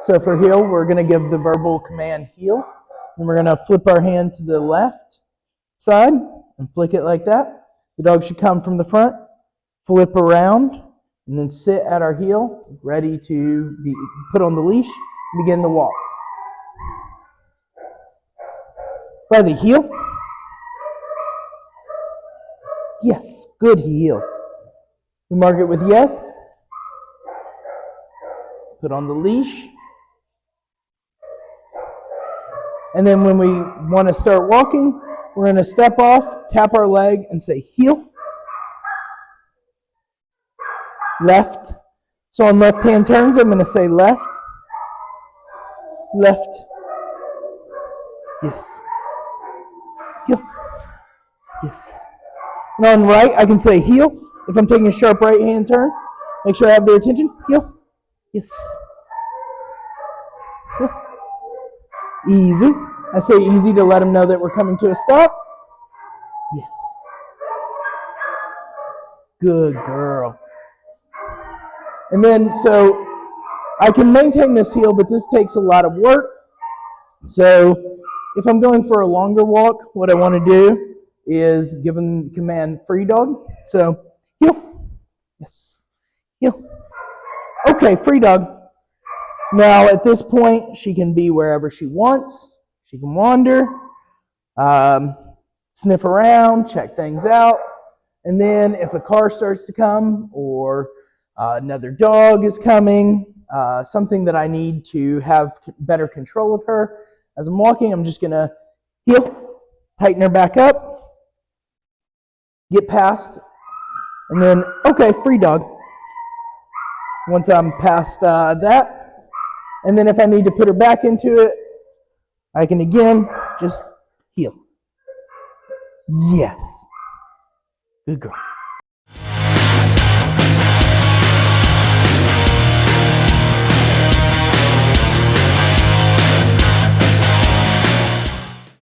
So for heel, we're going to give the verbal command heel. And we're going to flip our hand to the left side and flick it like that. The dog should come from the front, flip around, and then sit at our heel, ready to be put on the leash and begin the walk. Try the heel. Yes, good heel. We mark it with yes. Put on the leash. And then when we want to start walking, we're going to step off, tap our leg, and say heel. Left. So on left-hand turns, I'm going to say left. Left. Yes. Heel. Yes. And on right, I can say heel. If I'm taking a sharp right-hand turn, make sure I have their attention. Heel. Yes. Heel. Easy. I say easy to let them know that we're coming to a stop. Yes. Good girl. And then, so I can maintain this heel, but this takes a lot of work. So if I'm going for a longer walk, what I want to do is give them the command free dog. So heel. Yes. Heel. Okay, free dog. Now at this point, she can be wherever she wants. She can wander, sniff around, check things out. And then if a car starts to come or another dog is coming, something that I need to have better control of her, as I'm walking, I'm just going to heel, tighten her back up, get past, and then, okay, free dog. Once I'm past that, and then if I need to put her back into it, I can again just heel. Yes. Good girl.